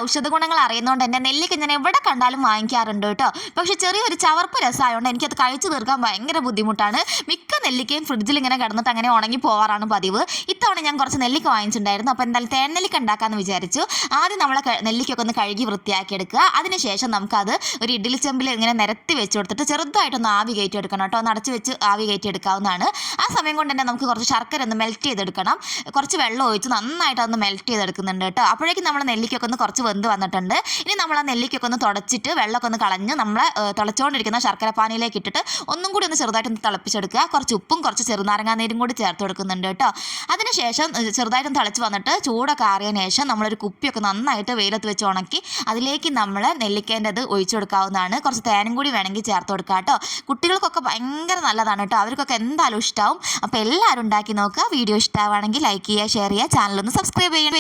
ഔഷധ ഗുണങ്ങൾ അറിയുന്നതുകൊണ്ട് തന്നെ നെല്ലിക്ക ഞാൻ എവിടെ കണ്ടാലും വാങ്ങിക്കാറുണ്ട് കേട്ടോ. പക്ഷേ ചെറിയൊരു ചവർപ്പ് രസമായതുകൊണ്ട് എനിക്കത് കഴിച്ചു തീർക്കാൻ ഭയങ്കര ബുദ്ധിമുട്ടാണ്. മിക്ക നെല്ലിക്കയും ഫ്രിഡ്ജിൽ ഇങ്ങനെ കിടന്നിട്ട് അങ്ങനെ ഉണങ്ങി പോവാറാണ് പതിവ്. ഇത്തവണ ഞാൻ കുറച്ച് നെല്ലിക്ക വാങ്ങിച്ചിട്ടുണ്ടായിരുന്നു. അപ്പോൾ എന്തായാലും തേൻ നെല്ലിക്ക ഉണ്ടാക്കാമെന്ന് വിചാരിച്ചു. ആദ്യം നമ്മൾ നെല്ലിക്കൊക്കെ ഒന്ന് കഴുകി വൃത്തിയാക്കി എടുക്കുക. അതിനുശേഷം നമുക്കത് ഒരു ഇഡ്ഡലി ചെമ്പിൽ ഇങ്ങനെ നിരത്തി വെച്ച് കൊടുത്തിട്ട് ചെറുതായിട്ടൊന്ന് ആവി കയറ്റി എടുക്കണം കേട്ടോ. ഒന്ന് അടച്ച് വെച്ച് ആവി കയറ്റി എടുക്കാവുന്നതാണ്. ആ സമയം കൊണ്ട് തന്നെ നമുക്ക് കുറച്ച് ശർക്കര ഒന്ന് മെൽറ്റ് ചെയ്തെടുക്കണം. കുറച്ച് വെള്ളം ഒഴിച്ച് നന്നായിട്ട് അതൊന്ന് മെൽറ്റ് ചെയ്തെടുക്കുന്നുണ്ട് കേട്ടോ. അപ്പോഴേക്കും നമ്മൾ നെല്ലിക്കൊക്കെ ഒന്ന് കുറച്ച് വെന്ത് വന്നിട്ടുണ്ട്. ഇനി നമ്മൾ ആ നെല്ലിക്കൊക്കെ ഒന്ന് തുടച്ചിട്ട് വെള്ളമൊക്കെ ഒന്ന് കളഞ്ഞ് നമ്മൾ തിളച്ചുകൊണ്ടിരിക്കുന്ന ശർക്കരപ്പാനിയിലേക്ക് ഇട്ടിട്ട് ഒന്നും കൂടി ഒന്ന് ചെറുതായിട്ടൊന്ന് തിളപ്പിച്ചെടുക്കുക. കുറച്ച് ഉപ്പും കുറച്ച് ചെറുനാരങ്ങാ നീരും കൂടി ചേർത്ത് കൊടുക്കുന്നുണ്ട് കേട്ടോ. അതിനുശേഷം ചെറുതായിട്ടൊന്ന് തിളച്ച് വന്നിട്ട് ചൂടൊക്കെ ആറിയതിന് ശേഷം നമ്മളൊരു കുപ്പിയൊക്കെ നന്നായിട്ട് വെയിലത്ത് വെച്ച് ഉണക്കി അതിലേക്ക് നമ്മൾ നെല്ലിക്കേൻ്റെ അത് ഒഴിച്ചു കൊടുക്കാവുന്നതാണ്. കുറച്ച് തേനും കൂടി വേണമെങ്കിൽ ചേർത്ത് കൊടുക്കുക കേട്ടോ. കുട്ടികൾക്കൊക്കെ ഭയങ്കര നല്ലതാണ് കേട്ടോ. അവർക്കൊക്കെ എന്തായാലും ഇഷ്ടമാവും. അപ്പോൾ എല്ലാവരും ഉണ്ടാക്കി നോക്കുക. വീഡിയോ ഇഷ്ടമാവുകയാണെങ്കിൽ ലൈക്ക് ചെയ്യുക, ഷെയർ ചെയ്യുക, ചാനലൊന്ന് സബ്സ്ക്രൈബ് ചെയ്യുക.